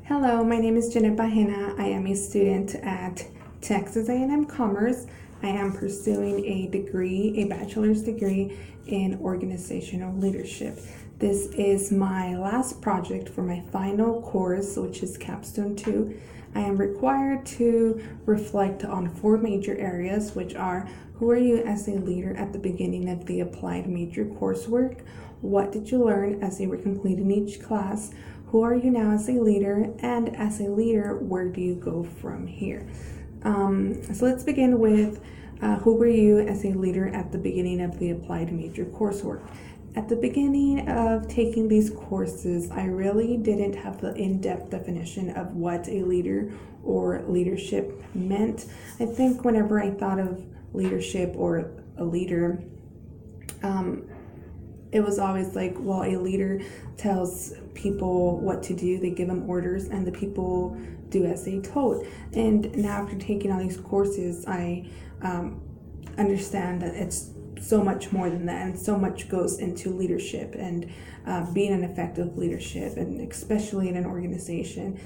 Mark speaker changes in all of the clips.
Speaker 1: Hello, my name is Janeth Bahena. I am a student at Texas A&M Commerce. I am pursuing a bachelor's degree in organizational leadership. This is my last project for my final course, which is Capstone 2. I am required to reflect on 4 major areas, which are: who are you as a leader at the beginning of the applied major coursework? What did you learn as you were completing each class? Who are you now as a leader? And as a leader, where do you go from here? So let's begin with who were you as a leader at the beginning of the applied major coursework? At the beginning of taking these courses, I really didn't have the in-depth definition of what a leader or leadership meant. I think whenever I thought of leadership or a leader, it was always like, well, a leader tells people what to do, they give them orders, and the people do as they told. And now after taking all these courses, I understand that it's so much more than that, and so much goes into leadership and being an effective leadership, and especially in an organization.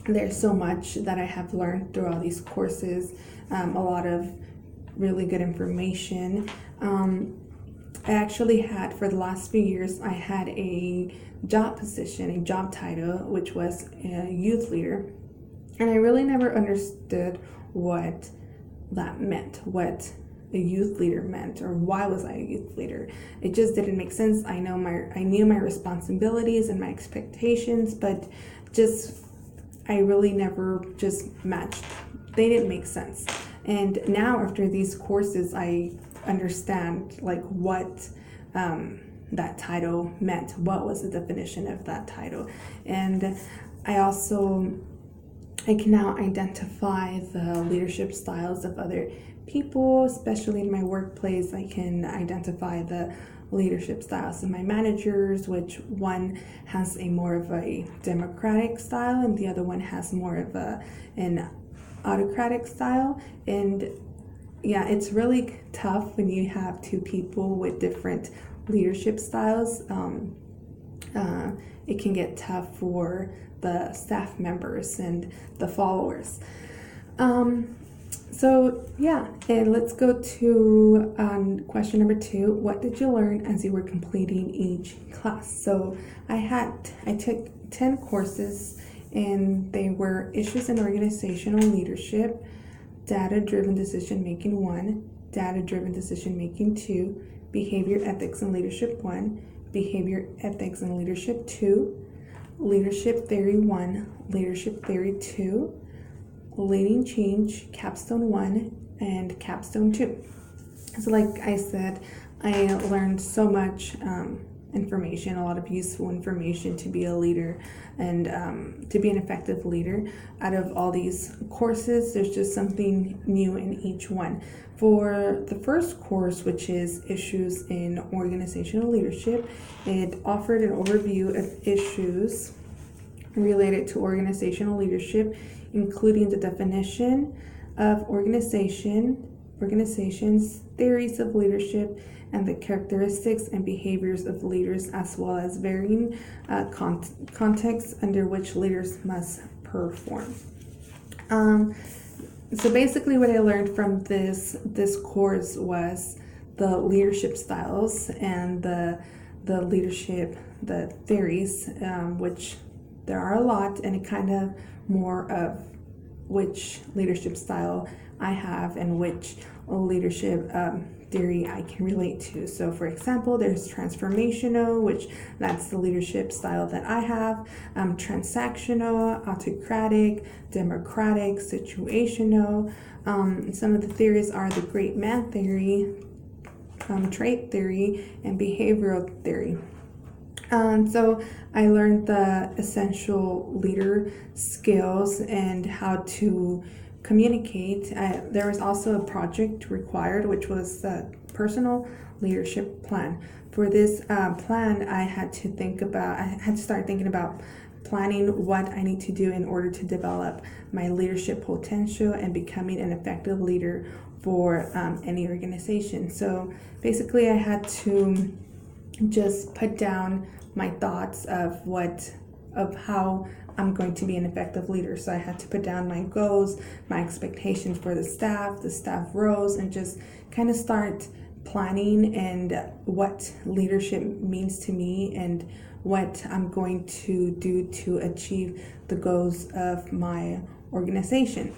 Speaker 1: There's so much that I have learned through all these courses, a lot of really good information. I actually had, for the last few years, I had a job position, a job title, which was a youth leader. And I really never understood what that meant, what a youth leader meant, or why was I a youth leader. It just didn't make sense. I knew my responsibilities and my expectations, but I really never just matched. They didn't make sense. And now after these courses, I understand like what that title meant, what was the definition of that title. And I can now identify the leadership styles of other people, especially in my workplace. I can identify the leadership styles of my managers, which one has a more of a democratic style and the other one has more of an autocratic style. And yeah, it's really tough when you have two people with different leadership styles. It can get tough for the staff members and the followers. So yeah, and let's go to question number 2. What did you learn as you were completing each class? So I took 10 courses, and they were issues in organizational leadership, data-driven decision-making 1, data-driven decision-making 2, behavior ethics and leadership 1, behavior ethics and leadership 2, leadership theory 1, leadership theory 2, leading change, capstone 1, and capstone 2. So like I said, I learned so much information, a lot of useful information to be a leader and to be an effective leader. Out of all these courses, there's just something new in each one. For the first course, which is issues in organizational leadership, it offered an overview of issues related to organizational leadership, including the definition of organizations, theories of leadership, and the characteristics and behaviors of leaders, as well as varying contexts under which leaders must perform. So basically what I learned from this course was the leadership styles and the leadership, the theories, which there are a lot, and it kind of more of which leadership style I have and which leadership theory I can relate to. So for example, there's transformational, which that's the leadership style that I have, transactional, autocratic, democratic, situational. Some of the theories are the great man theory, trait theory, and behavioral theory. So I learned the essential leader skills and how to communicate. There was also a project required, which was the personal leadership plan. For this plan, I had to start thinking about planning what I need to do in order to develop my leadership potential and becoming an effective leader for any organization. So basically, I had to just put down my thoughts of what of how I'm going to be an effective leader. So I had to put down my goals, my expectations for the staff roles, and just kind of start planning and what leadership means to me and what I'm going to do to achieve the goals of my organization.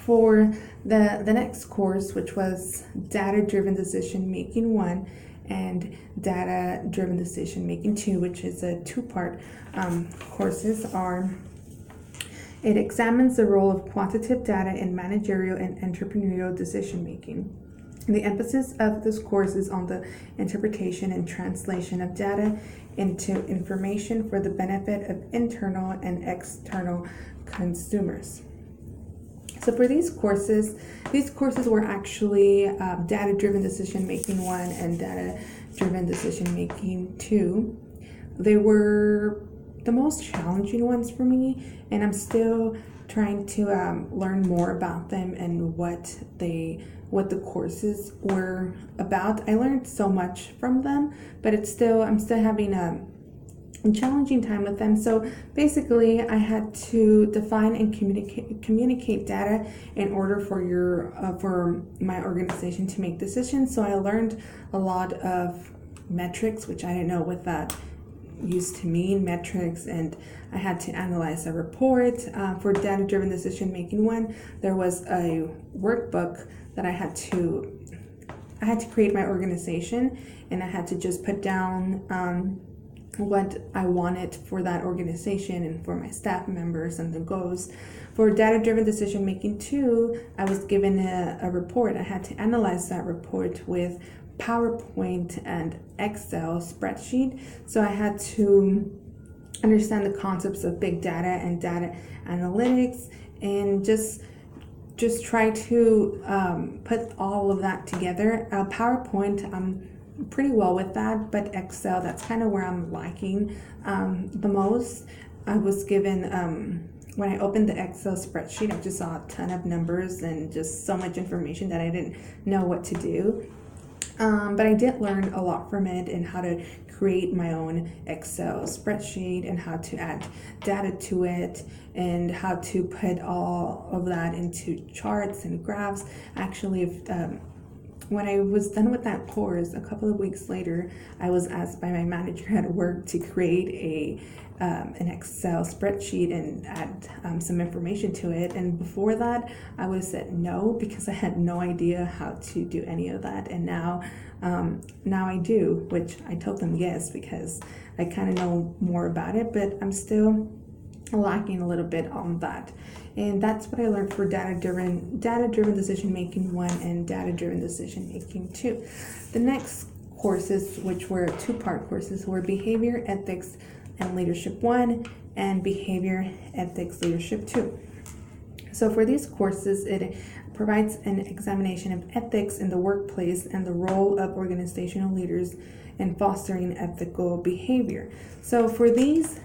Speaker 1: For the next course, which was Data-Driven Decision Making 1 and Data-Driven Decision Making 2, which is a two-part courses, it examines the role of quantitative data in managerial and entrepreneurial decision making. The emphasis of this course is on the interpretation and translation of data into information for the benefit of internal and external consumers. So for these courses were actually Data-Driven Decision Making 1 and Data-Driven Decision Making 2. They were the most challenging ones for me, and I'm still trying to learn more about them and what the courses were about. I learned so much from them, but I'm still having a challenging time with them. So basically, I had to define and communicate data in order for my organization to make decisions. So I learned a lot of metrics, which I didn't know what that used to mean, metrics, and I had to analyze a report. For Data-Driven Decision Making 1, there was a workbook that I had to create my organization, and I had to just put down what I wanted for that organization and for my staff members and the goals. For Data-Driven Decision Making 2, I was given a report. I had to analyze that report with PowerPoint and Excel spreadsheet. So I had to understand the concepts of big data and data analytics, and just try to put all of that together. PowerPoint, I'm pretty well with that, but Excel, that's kind of where I'm lacking the most. I was given, when I opened the Excel spreadsheet, I just saw a ton of numbers and just so much information that I didn't know what to do. But I did learn a lot from it, and how to create my own Excel spreadsheet and how to add data to it and how to put all of that into charts and graphs. Actually, when I was done with that course, a couple of weeks later, I was asked by my manager at work to create an Excel spreadsheet and add some information to it. And before that, I would have said no, because I had no idea how to do any of that. And now I do, which I told them yes, because I kind of know more about it, but I'm still lacking a little bit on that. And that's what I learned for Data-Driven Decision Making 1 and Data-Driven Decision Making 2. The next courses, which were two-part courses, were Behavior, Ethics, and Leadership 1 and Behavior, Ethics, Leadership 2. So for these courses, it provides an examination of ethics in the workplace and the role of organizational leaders in fostering ethical behavior. So for these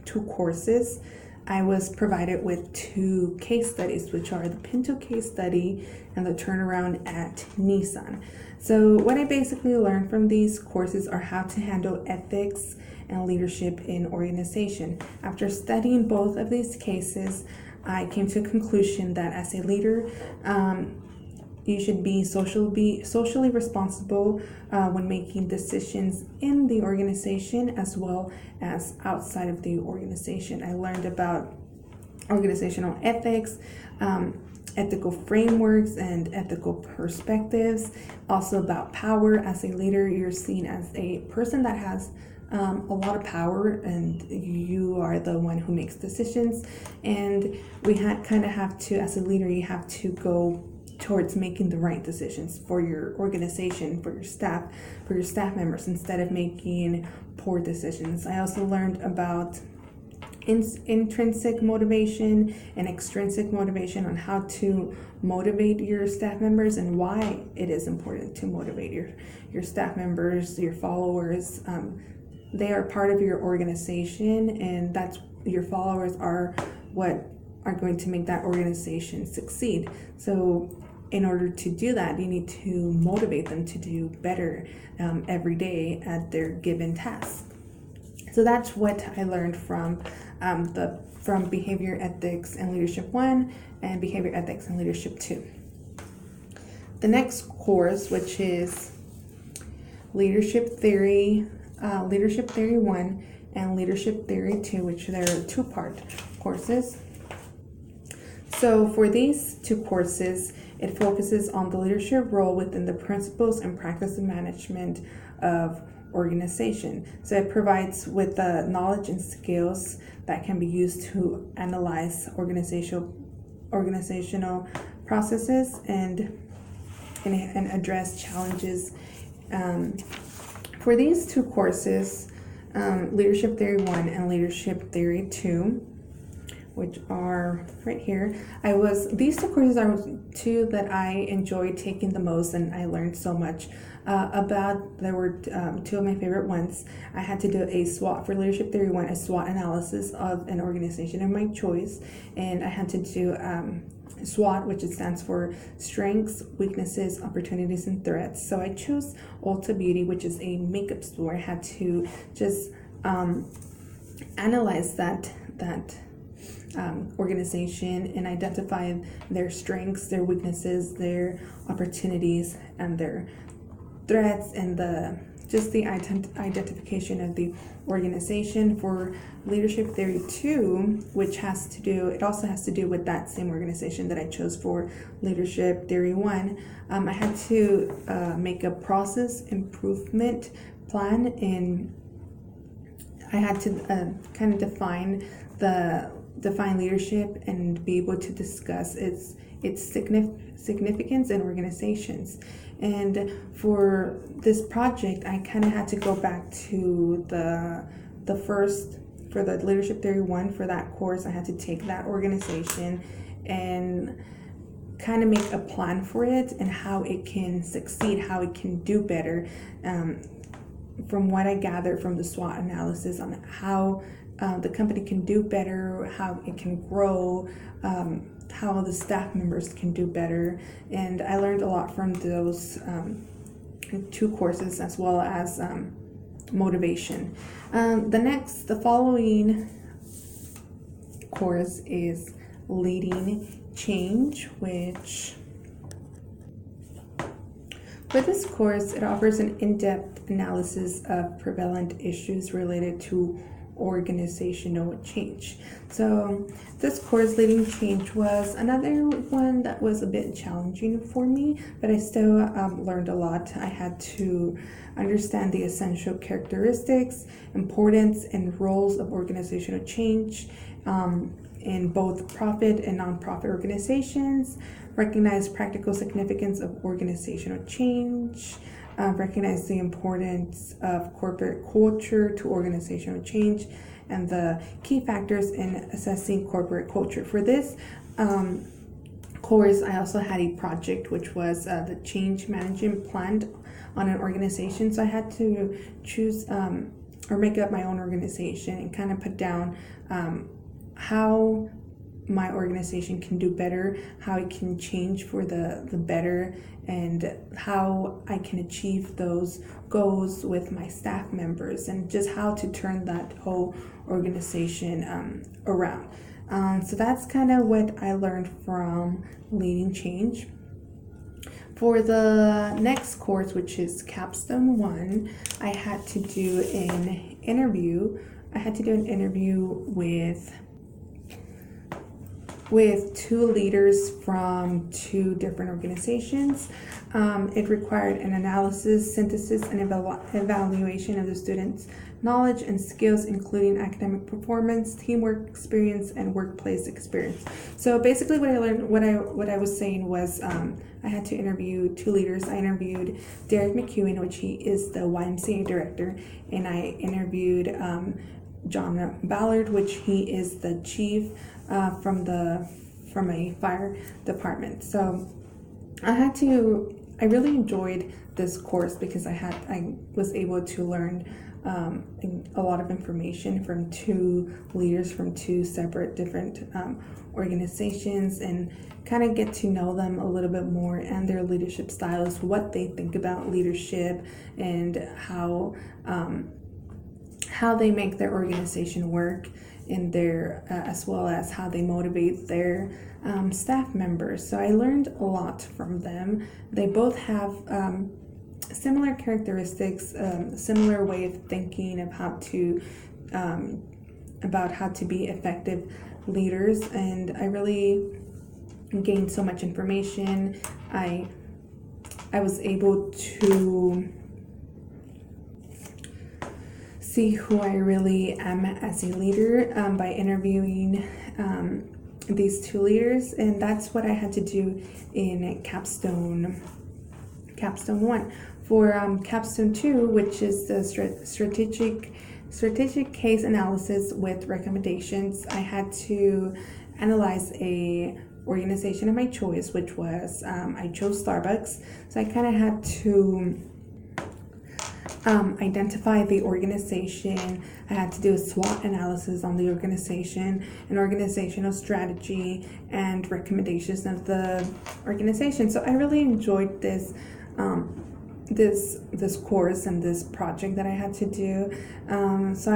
Speaker 1: two courses, I was provided with two case studies, which are the Pinto case study and the turnaround at Nissan. So what I basically learned from these courses are how to handle ethics and leadership in organization. After studying both of these cases, I came to a conclusion that as a leader, you should be socially responsible when making decisions in the organization as well as outside of the organization. I learned about organizational ethics, ethical frameworks, and ethical perspectives. Also about power. As a leader, you're seen as a person that has a lot of power, and you are the one who makes decisions. And we have to, as a leader, you have to go towards making the right decisions for your organization, for your staff members, instead of making poor decisions. I also learned about intrinsic motivation and extrinsic motivation, on how to motivate your staff members and why it is important to motivate your staff members, your followers. They are part of your organization, and that's your followers are what are going to make that organization succeed. So in order to do that, you need to motivate them to do better every day at their given task. So So that's what I learned from from Behavior Ethics and Leadership 1 and Behavior Ethics and Leadership 2. The next course, which is Leadership Theory 1 and Leadership Theory 2, which there are two-part courses. So for these two courses, it focuses on the leadership role within the principles and practice of management of organization. So it provides with the knowledge and skills that can be used to analyze organizational processes and address challenges. For these two courses, Leadership Theory 1 and Leadership Theory 2, which are right here, these two courses are two that I enjoyed taking the most, and I learned so much about. There were two of my favorite ones. I had to do a SWOT for Leadership Theory 1, a SWOT analysis of an organization of my choice, and I had to do SWOT, which stands for Strengths, Weaknesses, Opportunities, and Threats. So I chose Ulta Beauty, which is a makeup store. I had to just analyze that organization and identify their strengths, their weaknesses, their opportunities, and their threats, and the identification of the organization. For Leadership Theory 2, which also has to do with that same organization that I chose for Leadership Theory 1, I had to make a process improvement plan, and I had to kind of define leadership and be able to discuss its significance in organizations. And for this project, I kind of had to go back to the first, for the Leadership Theory 1, for that course, I had to take that organization and kind of make a plan for it and how it can succeed, how it can do better. From what I gathered from the SWOT analysis on how the company can do better, how it can grow, how the staff members can do better. And I learned a lot from those two courses, as well as motivation. The following course is Leading Change, which for this course, it offers an in-depth analysis of prevalent issues related to organizational change. So this course, Leading Change, was another one that was a bit challenging for me, but I still learned a lot. I had to understand the essential characteristics, importance, and roles of organizational change in both profit and nonprofit organizations, recognize practical significance of organizational change, recognize the importance of corporate culture to organizational change, and the key factors in assessing corporate culture. For this course, I also had a project, which was the change management plan on an organization. So I had to choose or make up my own organization and kind of put down how my organization can do better, how it can change for the better, and how I can achieve those goals with my staff members, and just how to turn that whole organization around. So that's kind of what I learned from Leading Change. For the next course, which is Capstone 1, I had to do an interview. With two leaders from two different organizations. It required an analysis, synthesis, and evaluation of the students' knowledge and skills, including academic performance, teamwork experience, and workplace experience. So basically what I learned, what I was saying was I had to interview two leaders. I interviewed Derek McEwen, which he is the YMCA director, and I interviewed John Ballard, which he is the chief from a fire department. So I really enjoyed this course because I was able to learn a lot of information from two leaders from two separate different organizations, and kind of get to know them a little bit more and their leadership styles, what they think about leadership, and how how they make their organization work in their as well as how they motivate their staff members. So I learned a lot from them. They both have similar characteristics, similar way of thinking of how to about how to be effective leaders, and I really gained so much information. I was able to see who I really am as a leader by interviewing these two leaders, and that's what I had to do in capstone 1. For capstone 2, which is the strategic case analysis with recommendations, I had to analyze a organization of my choice, which was I chose Starbucks. So I kind of had to identify the organization. I had to do a SWOT analysis on the organization, an organizational strategy, and recommendations of the organization. So I really enjoyed this this course and this project that I had to do. So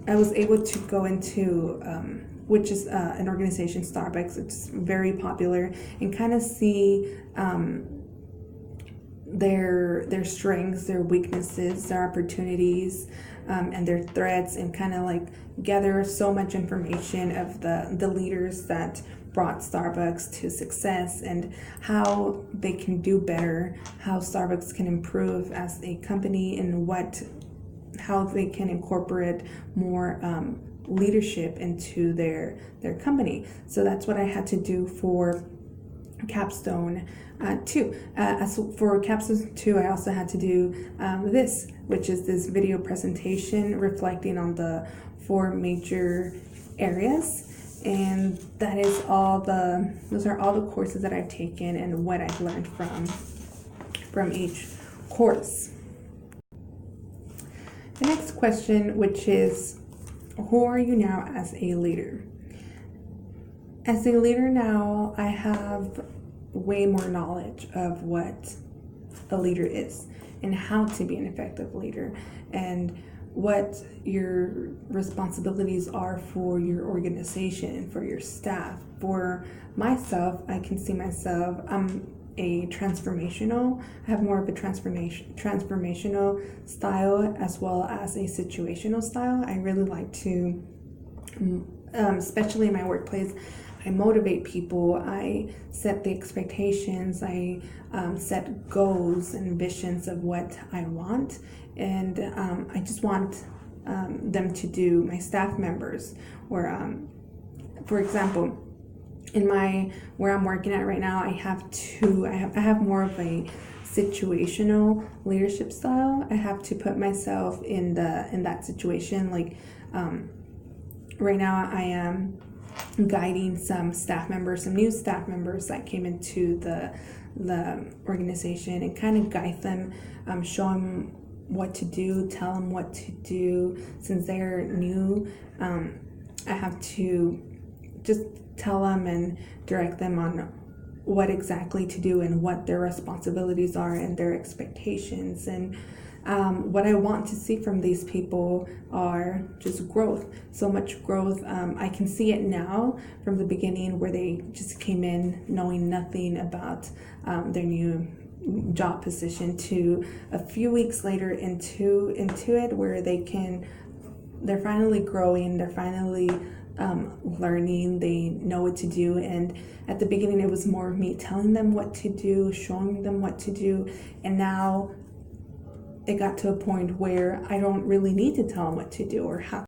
Speaker 1: I was able to go into which is an organization, Starbucks. It's very popular, and kind of see their strengths, their weaknesses, their opportunities, and their threats, and kind of like gather so much information of the leaders that brought Starbucks to success and how they can do better, how Starbucks can improve as a company, and how they can incorporate more leadership into their company. So that's what I had to do for capstone 2. As for capstone 2, I also had to do this, which is this video presentation reflecting on the 4 major areas. And that is those are all the courses that I've taken and what I've learned from each course. The next question, which is, who are you now as a leader? As a leader now, I have way more knowledge of what a leader is and how to be an effective leader, and what your responsibilities are for your organization, for your staff. For myself, I can see myself, I have more of a transformational style as well as a situational style. I really like to, especially in my workplace, I motivate people, I set the expectations, I set goals and visions of what I want, and I just want them to do, my staff members, or for example, where I'm working at right now, I have more of a situational leadership style. I have to put myself in that situation. Like right now, I am guiding some new staff members that came into the organization, and kind of guide them, show them what to do, tell them what to do. Since they're new, I have to just tell them and direct them on what exactly to do and what their responsibilities are and their expectations. And what I want to see from these people are just growth, so much growth. I can see it now from the beginning, where they just came in knowing nothing about their new job position, to a few weeks later into it, where they're finally growing, they're finally learning, they know what to do. And at the beginning, it was more of me telling them what to do, showing them what to do, and now it got to a point where I don't really need to tell them what to do or how